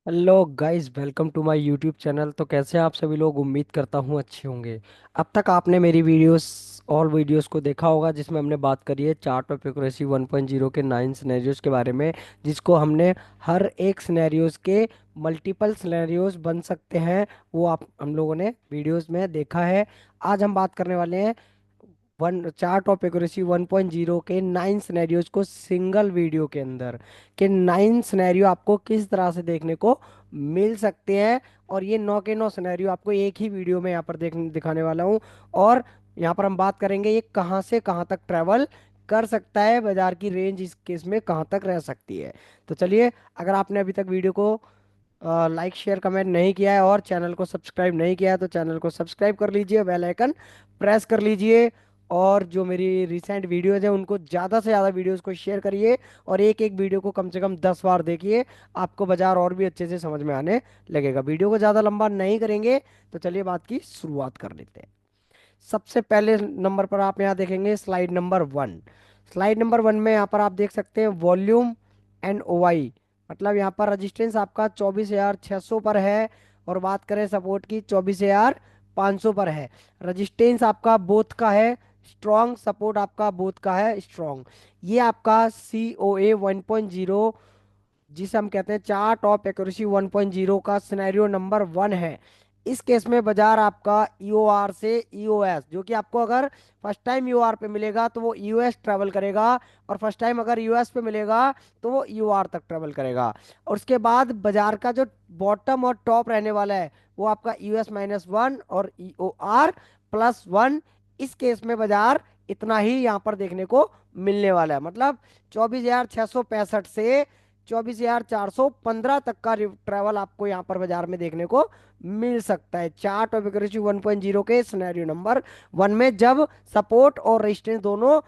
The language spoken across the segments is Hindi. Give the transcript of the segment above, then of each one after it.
Hello guys, welcome to my YouTube channel. तो कैसे हैं आप सभी लोग? उम्मीद करता हूँ अच्छे होंगे। अब तक आपने मेरी ऑल वीडियोस को देखा होगा, जिसमें हमने बात करी है चार्ट ऑफ एक्यूरेसी 1.0 के 9 सिनेरियोज के बारे में, जिसको हमने हर एक सिनेरियोज के मल्टीपल सिनेरियोज बन सकते हैं वो आप हम लोगों ने वीडियोस में देखा है। आज हम बात करने वाले हैं वन चार्ट ऑफ एक्यूरेसी 1.0 के 9 सिनेरियोज को सिंगल वीडियो के अंदर के 9 सिनेरियो आपको किस तरह से देखने को मिल सकते हैं। और ये 9 के 9 सिनेरियो आपको एक ही वीडियो में यहाँ पर दिखाने वाला हूँ। और यहाँ पर हम बात करेंगे ये कहाँ से कहाँ तक ट्रैवल कर सकता है, बाजार की रेंज इस केस में कहाँ तक रह सकती है। तो चलिए, अगर आपने अभी तक वीडियो को लाइक शेयर कमेंट नहीं किया है और चैनल को सब्सक्राइब नहीं किया है तो चैनल को सब्सक्राइब कर लीजिए, बेल आइकन प्रेस कर लीजिए। और जो मेरी रिसेंट वीडियोज हैं उनको ज़्यादा से ज़्यादा वीडियोस को शेयर करिए और एक एक वीडियो को कम से कम 10 बार देखिए। आपको बाजार और भी अच्छे से समझ में आने लगेगा। वीडियो को ज़्यादा लंबा नहीं करेंगे, तो चलिए बात की शुरुआत कर लेते हैं। सबसे पहले नंबर पर आप यहाँ देखेंगे स्लाइड नंबर 1। स्लाइड नंबर 1 में यहाँ पर आप देख सकते हैं वॉल्यूम एंड ओवाई। मतलब यहाँ पर रजिस्टेंस आपका 24,600 पर है और बात करें सपोर्ट की 24,500 पर है। रजिस्टेंस आपका बोथ का है स्ट्रॉन्ग, सपोर्ट आपका बोथ का है स्ट्रॉन्ग। ये आपका सी ओ ए 1.0, जिसे हम कहते हैं चार्ट ऑफ एक्यूरेसी 1.0 का सिनेरियो नंबर 1 है। इस केस में बाजार आपका ईओआर से ईओएस, जो कि आपको अगर फर्स्ट टाइम ईओआर पे मिलेगा तो वो ईओएस ट्रेवल करेगा, और फर्स्ट टाइम अगर यूएस पे मिलेगा तो वो ईओआर तक ट्रेवल करेगा। और उसके बाद बाजार का जो बॉटम और टॉप रहने वाला है वो आपका यूएस -1 और ईओआर+1। इस केस में बाजार इतना ही यहाँ पर देखने को मिलने वाला है। मतलब 24,665 से 24,415 तक का ट्रैवल आपको यहाँ पर बाजार में देखने को मिल सकता है चार्ट ऑफ एक्यूरेसी 1.0 के सिनेरियो नंबर 1 में, जब सपोर्ट और रेजिस्टेंस दोनों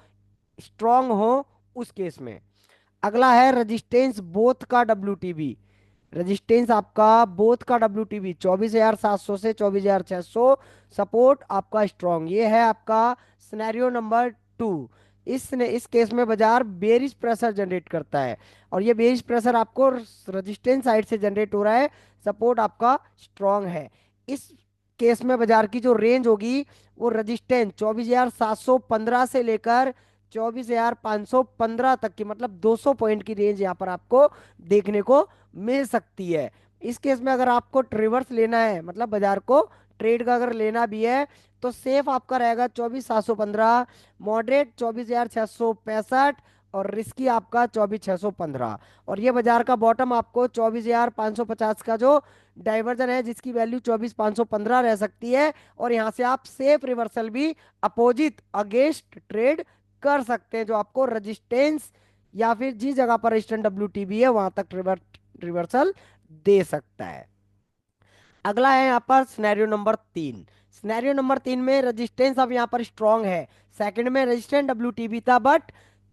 स्ट्रांग हो उस केस में। अगला है रेजिस्टेंस बोथ का WTB। रेजिस्टेंस आपका बोथ का WTB 24,700 से 24,600, सपोर्ट आपका स्ट्रॉन्ग। ये है आपका सिनेरियो नंबर 2। इस केस में बाजार बेरिश प्रेशर जनरेट करता है और ये बेरिश प्रेशर आपको रेजिस्टेंस साइड से जनरेट हो रहा है, सपोर्ट आपका स्ट्रॉन्ग है। इस केस में बाजार की जो रेंज होगी वो रेजिस्टेंस 24,715 से लेकर 24,515 तक की, मतलब 200 पॉइंट की रेंज यहाँ पर आपको देखने को मिल सकती है। इस केस में अगर आपको ट्रिवर्स लेना है, मतलब बाजार को ट्रेड का अगर लेना भी है, तो सेफ आपका रहेगा 24,715, मॉडरेट 24,665 और रिस्की आपका 24,615। और ये बाजार का बॉटम आपको 24,550 का जो डाइवर्जन है, जिसकी वैल्यू 24,515 रह सकती है। और यहाँ से आप सेफ रिवर्सल भी अपोजिट अगेंस्ट ट्रेड कर सकते हैं, जो आपको रजिस्टेंस या फिर जिस जगह पर रजिस्टेंस WTB है वहां तक रिवर्सल दे सकता है। अगला है यहाँ पर सिनेरियो नंबर 3। सिनेरियो नंबर 3 में रेजिस्टेंस अब यहाँ पर स्ट्रांग है। सेकंड में रेजिस्टेंस WTB था, बट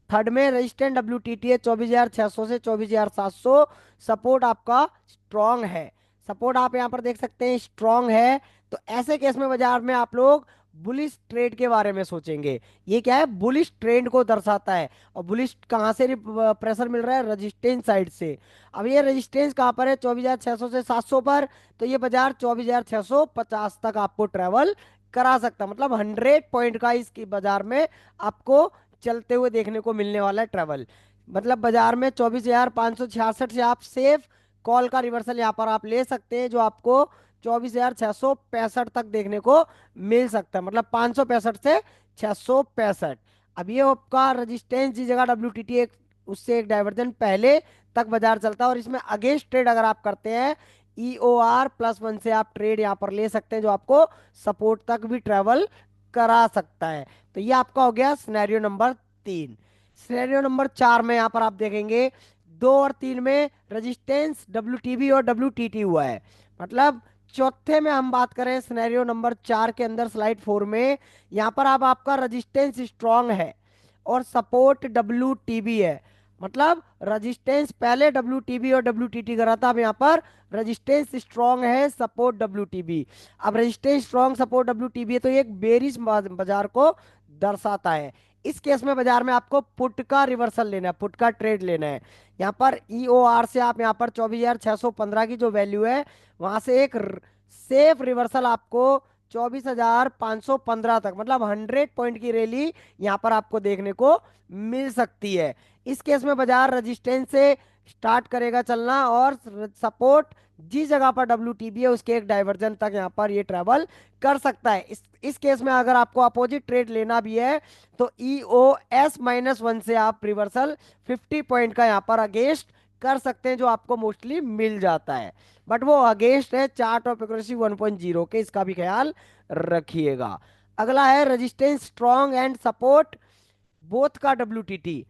थर्ड में रेजिस्टेंस WTT है 24,600 से 24,700, सपोर्ट आपका स्ट्रांग है। सपोर्ट आप यहाँ पर देख सकते हैं स्ट्रांग है। तो ऐसे केस में बाजार में आप लोग बुलिश ट्रेड के बारे में सोचेंगे। ये क्या है? बुलिश ट्रेंड को दर्शाता है। और बुलिश कहाँ से प्रेशर मिल रहा है? रेजिस्टेंस साइड से। अब ये रेजिस्टेंस कहाँ पर है? 24,600 से 700 पर। तो ये बाजार 24,650 तक आपको ट्रेवल करा सकता है। मतलब 100 पॉइंट का इस बाजार में आपको चलते हुए देखने को मिलने वाला है ट्रेवल। मतलब बाजार में 24,566 से आप सेफ कॉल का रिवर्सल यहाँ पर आप ले सकते हैं, जो आपको 24,665 तक देखने को मिल सकता है। मतलब 565 से 665। अब ये आपका रजिस्टेंस जिस जगह WTT एक उससे एक डाइवर्जन पहले तक बाजार चलता है, और इसमें अगेंस्ट ट्रेड अगर आप करते हैं EOR+1 से आप ट्रेड यहाँ पर ले सकते हैं, जो आपको सपोर्ट तक भी ट्रेवल करा सकता है। तो ये आपका हो गया सिनेरियो नंबर 3। सिनेरियो नंबर 4 में यहाँ पर आप देखेंगे 2 और 3 में रेजिस्टेंस WTB और WTT हुआ है। मतलब चौथे में हम बात करें सिनेरियो नंबर 4 के अंदर, स्लाइड 4 में, यहाँ पर अब आपका रेजिस्टेंस स्ट्रांग है और सपोर्ट WTB है। मतलब रेजिस्टेंस पहले WTB और WTT करा था, अब यहाँ पर रेजिस्टेंस स्ट्रांग है, सपोर्ट WTB। अब रेजिस्टेंस स्ट्रांग, सपोर्ट WTB है, तो ये एक बेरिश बाजार को दर्शाता है। इस केस में बाजार में आपको पुट का रिवर्सल लेना है, पुट का ट्रेड लेना है। यहाँ पर EOR से आप यहाँ पर 24,615 की जो वैल्यू है वहां से एक सेफ रिवर्सल आपको 24,515 तक, मतलब 100 पॉइंट की रैली यहाँ पर आपको देखने को मिल सकती है। इस केस में बाजार रजिस्टेंस से स्टार्ट करेगा चलना और सपोर्ट जिस जगह पर WTB है उसके एक डाइवर्जन तक यहाँ पर ये ट्रेवल कर सकता है। इस केस में अगर आपको अपोजिट ट्रेड लेना भी है तो EOS-1 से आप रिवर्सल 50 पॉइंट का यहाँ पर अगेंस्ट कर सकते हैं, जो आपको मोस्टली मिल जाता है। बट वो अगेंस्ट है चार्ट ऑफ एक्यूरेसी 1.0 के, इसका भी ख्याल रखिएगा। अगला है resistance strong and support both का WTT।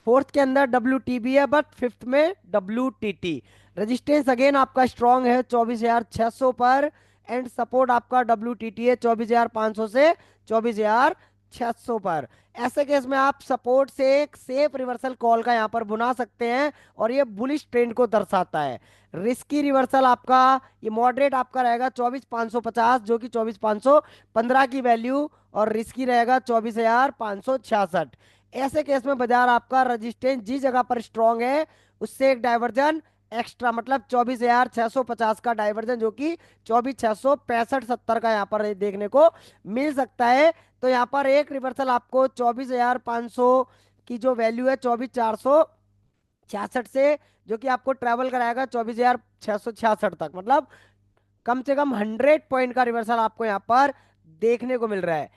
फोर्थ के अंदर WTB है बट फिफ्थ में WTT। रेजिस्टेंस अगेन आपका स्ट्रॉन्ग है 24,600 पर, एंड सपोर्ट आपका WTT है 24,500 से 24,600 पर। ऐसे केस में आप सपोर्ट से एक सेफ रिवर्सल कॉल का यहाँ पर बुना सकते हैं और ये बुलिश ट्रेंड को दर्शाता है। रिस्की रिवर्सल आपका ये मॉडरेट आपका रहेगा 24,550, जो कि 24,515 की वैल्यू, और रिस्की रहेगा 24,566। ऐसे केस में बाजार आपका रेजिस्टेंस जिस जगह पर स्ट्रांग है उससे एक डाइवर्जन एक्स्ट्रा, मतलब 24,650 का डाइवर्जन, जो कि 24,665-70 का यहाँ पर देखने को मिल सकता है। तो यहाँ पर एक रिवर्सल आपको 24,500 की जो वैल्यू है 24,466 से, जो कि आपको ट्रेवल कराएगा 24,666 तक, मतलब कम से कम 100 पॉइंट का रिवर्सल आपको यहाँ पर देखने को मिल रहा है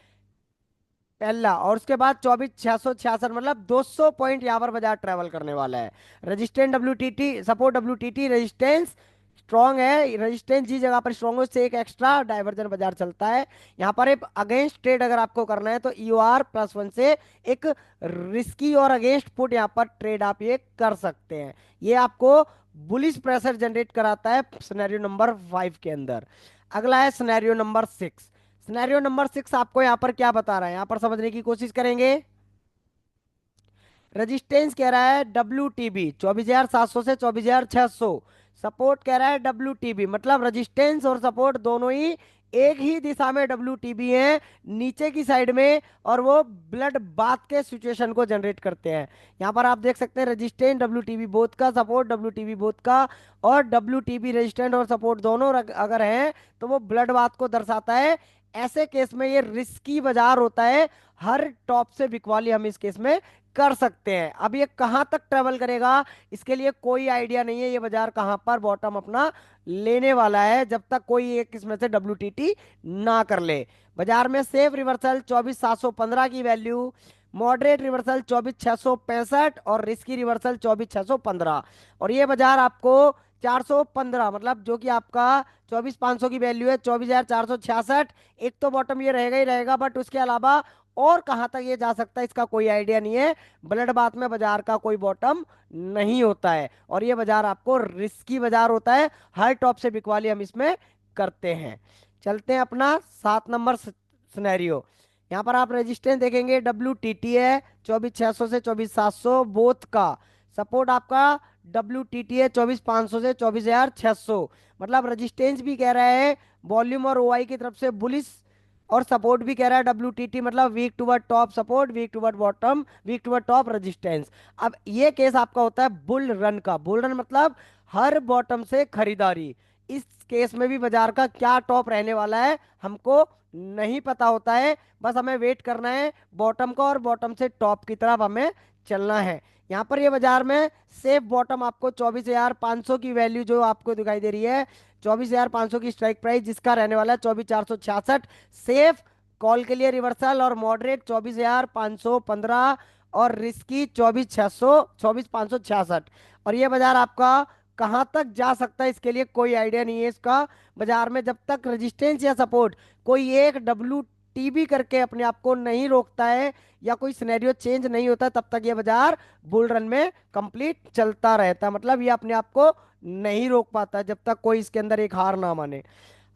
पहला। और उसके बाद 24,666, मतलब 200 पॉइंट यहाँ पर बाजार ट्रेवल करने वाला है। Resistance WTT, support WTT, resistance strong है, रेजिस्टेंस जिस जगह पर स्ट्रॉन्ग है उससे एक एक्स्ट्रा डाइवर्जन बाजार चलता है। यहाँ पर एक अगेंस्ट ट्रेड अगर आपको करना है तो EOR+1 से एक रिस्की और अगेंस्ट पुट यहाँ पर ट्रेड आप ये कर सकते हैं। ये आपको बुलिश प्रेशर जनरेट कराता है सिनेरियो नंबर 5 के अंदर। अगला है सिनेरियो नंबर 6। सिनेरियो नंबर 6 आपको यहाँ पर क्या बता रहा है, यहाँ पर समझने की कोशिश करेंगे। रेजिस्टेंस कह रहा है WTB 24,700 से 24,600। सपोर्ट कह रहा है WTB, मतलब रेजिस्टेंस और सपोर्ट दोनों ही एक ही दिशा में WTB है, नीचे की साइड में, और वो ब्लड बाथ के सिचुएशन को जनरेट करते हैं। यहाँ पर आप देख सकते हैं रेजिस्टेंस WTB बोथ का, सपोर्ट WTB बोथ का, और WTB रेजिस्टेंट और सपोर्ट दोनों अगर हैं तो वो ब्लड बाथ को दर्शाता है। ऐसे केस में ये रिस्की बाजार होता है, हर टॉप से बिकवाली हम इस केस में कर सकते हैं। अब ये कहां तक ट्रेवल करेगा इसके लिए कोई आइडिया नहीं है, ये बाजार कहां पर बॉटम अपना लेने वाला है, जब तक कोई एक इसमें से WTT ना कर ले। बाजार में सेफ रिवर्सल 24,715 की वैल्यू, मॉडरेट रिवर्सल 24,665 और रिस्की रिवर्सल 24,615। और ये बाजार आपको 415, मतलब जो कि आपका 24,500 की वैल्यू है 24,466। एक तो बॉटम ये रहेगा ही रहेगा, बट उसके अलावा और कहां तक ये जा सकता है इसका कोई आइडिया नहीं है। ब्लड बाथ में बाजार का कोई बॉटम नहीं होता है और ये बाजार आपको रिस्की बाजार होता है, हर टॉप से बिकवाली हम इसमें करते हैं। चलते हैं अपना 7 नंबर सिनेरियो। यहाँ पर आप रेजिस्टेंस देखेंगे WTT है 24,600 से 24,700 बोथ का। सपोर्ट आपका WTT है 24,500 से 24,600, मतलब रेजिस्टेंस भी कह रहा है वॉल्यूम और OI की तरफ से बुलिश, और सपोर्ट भी कह रहा है WTT, मतलब weak toward top support, weak toward bottom, weak toward top resistance. अब ये केस आपका होता है बुल रन का। बुल रन मतलब हर बॉटम से खरीदारी। इस केस में भी बाजार का क्या टॉप रहने वाला है हमको नहीं पता होता है, बस हमें वेट करना है बॉटम का, और बॉटम से टॉप की तरफ हमें चलना है। यहाँ पर ये बाजार में सेफ बॉटम आपको 24,500 की वैल्यू जो आपको दिखाई दे रही है, 24,500 की स्ट्राइक प्राइस, जिसका रहने वाला है 24,466। सेफ कॉल के लिए रिवर्सल और मॉडरेट 24,515 और रिस्की 24,566। और ये बाजार आपका कहां तक जा सकता है इसके लिए कोई आइडिया नहीं है इसका। बाजार में जब तक रेजिस्टेंस या सपोर्ट कोई एक WTB करके अपने आप को नहीं रोकता है या कोई सिनेरियो चेंज नहीं होता, तब तक ये बाजार बुल रन में कंप्लीट चलता रहता है, मतलब ये अपने आप को नहीं रोक पाता जब तक कोई इसके अंदर एक हार ना माने।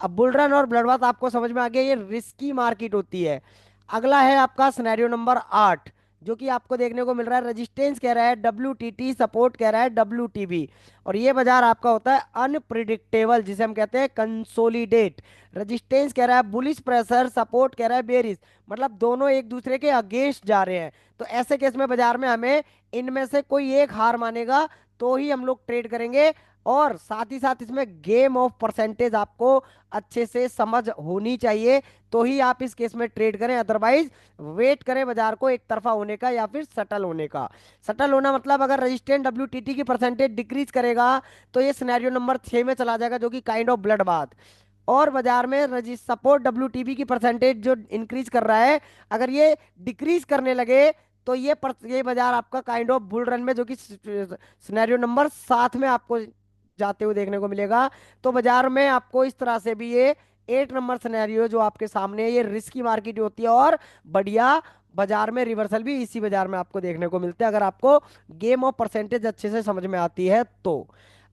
अब बुल रन और ब्लड बाथ आपको समझ में आ गया, ये रिस्की मार्केट होती है। अगला है आपका सिनेरियो नंबर 8, जो कि आपको देखने को मिल रहा है। रेजिस्टेंस कह रहा है WTT, सपोर्ट कह रहा है WTB। और ये बाजार आपका होता है अनप्रिडिक्टेबल, जिसे हम कहते हैं कंसोलिडेट। रेजिस्टेंस कह रहा है बुलिश प्रेशर, सपोर्ट कह रहा है बेरिश, मतलब दोनों एक दूसरे के अगेंस्ट जा रहे हैं। तो ऐसे केस में बाजार में हमें इनमें से कोई एक हार मानेगा तो ही हम लोग ट्रेड करेंगे। और साथ ही साथ इसमें गेम ऑफ परसेंटेज आपको अच्छे से समझ होनी चाहिए, तो ही आप इस केस में ट्रेड करें। अदरवाइज वेट करें बाजार को एक तरफा होने का या फिर सटल होने का। सटल होना मतलब अगर रजिस्टेंट WTT की परसेंटेज डिक्रीज करेगा तो ये सिनेरियो नंबर 6 में चला जाएगा, जो कि काइंड ऑफ ब्लड बाथ। और बाजार में सपोर्ट WTB की परसेंटेज जो इंक्रीज कर रहा है, अगर ये डिक्रीज करने लगे तो ये बाजार आपका काइंड ऑफ बुल रन में, जो कि सिनेरियो नंबर 7 में आपको जाते हुए देखने को मिलेगा। तो बाजार में आपको इस तरह से भी ये 8 नंबर सिनेरियो जो आपके सामने है, ये रिस्की मार्केट होती है। और बढ़िया बाजार में रिवर्सल भी इसी बाजार में आपको देखने को मिलते हैं, अगर आपको गेम ऑफ परसेंटेज अच्छे से समझ में आती है तो।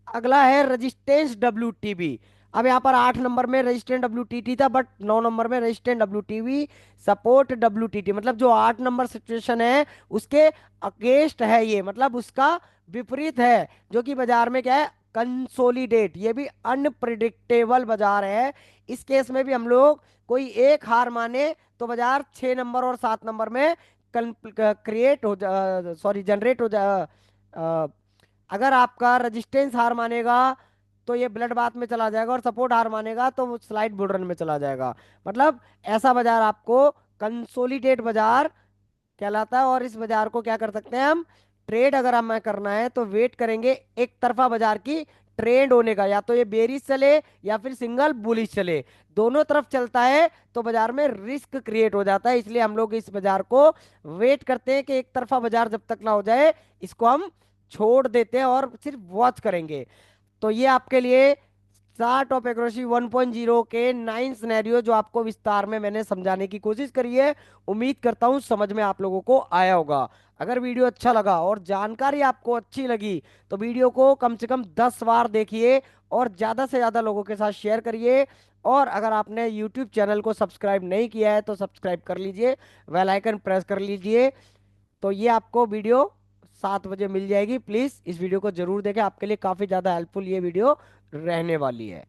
अगला है रेजिस्टेंस WTB। अब यहाँ पर 8 नंबर में रेजिस्टेंट WTT था, बट 9 नंबर में रेजिस्टेंट WTB, सपोर्ट WTT, मतलब जो 8 नंबर सिचुएशन है उसके अगेंस्ट है ये, मतलब उसका विपरीत है, जो कि बाजार में क्या है, कंसोलिडेट। ये भी अनप्रिडिक्टेबल बाजार है। इस केस में भी हम लोग कोई एक हार माने तो बाजार 6 नंबर और 7 नंबर में क्रिएट हो जा सॉरी जनरेट हो जा अगर आपका रेजिस्टेंस हार मानेगा तो ये ब्लड बाथ में चला जाएगा, और सपोर्ट हार मानेगा तो वो स्लाइड बुल रन में चला जाएगा। मतलब ऐसा बाजार आपको कंसोलिडेट बाजार कहलाता है। और इस बाजार को क्या कर सकते हैं हम, ट्रेड अगर हमें करना है तो वेट करेंगे एक तरफा बाजार की ट्रेंड होने का, या तो ये बेरिश चले या फिर सिंगल बुलिश चले, दोनों तरफ चलता है तो बाजार में रिस्क क्रिएट हो जाता है। इसलिए हम लोग इस बाजार को वेट करते हैं कि एक तरफा बाजार जब तक ना हो जाए इसको हम छोड़ देते हैं और सिर्फ वॉच करेंगे। तो ये आपके लिए चार्ट ऑफ एक्रोसी 1.0 के 9 सिनेरियो जो आपको विस्तार में मैंने समझाने की कोशिश करी है। उम्मीद करता हूँ समझ में आप लोगों को आया होगा। अगर वीडियो अच्छा लगा और जानकारी आपको अच्छी लगी तो वीडियो को कम से कम 10 बार देखिए और ज़्यादा से ज़्यादा लोगों के साथ शेयर करिए। और अगर आपने यूट्यूब चैनल को सब्सक्राइब नहीं किया है तो सब्सक्राइब कर लीजिए, बेल आइकन प्रेस कर लीजिए। तो ये आपको वीडियो 7 बजे मिल जाएगी। प्लीज़ इस वीडियो को जरूर देखें, आपके लिए काफ़ी ज़्यादा हेल्पफुल ये वीडियो रहने वाली है।